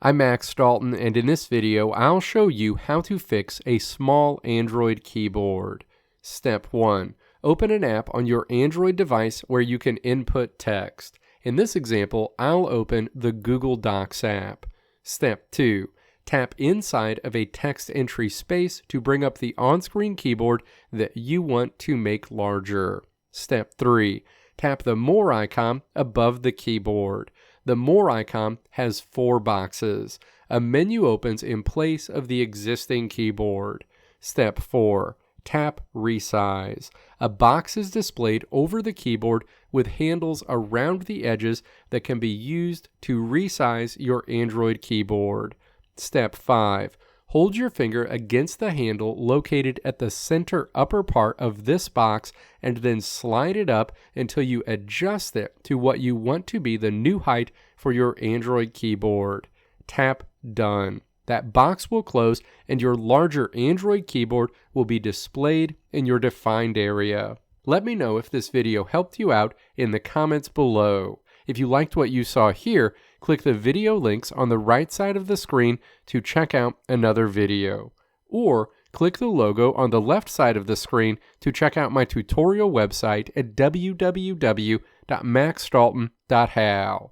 I'm Max Dalton, and in this video I'll show you how to fix a small Android keyboard. Step 1. Open an app on your Android device where you can input text. In this example, I'll open the Google Docs app. Step 2. Tap inside of a text entry space to bring up the on-screen keyboard that you want to make larger. Step 3. Tap the More icon above the keyboard. The More icon has 4 boxes. A menu opens in place of the existing keyboard. Step 4. Tap Resize. A box is displayed over the keyboard with handles around the edges that can be used to resize your Android keyboard. Step 5. Hold your finger against the handle located at the center upper part of this box and then slide it up until you adjust it to what you want to be the new height for your Android keyboard. Tap Done. That box will close and your larger Android keyboard will be displayed in your defined area. Let me know if this video helped you out in the comments below. If you liked what you saw here, click the video links on the right side of the screen to check out another video. Or click the logo on the left side of the screen to check out my tutorial website at www.maxdalton.how.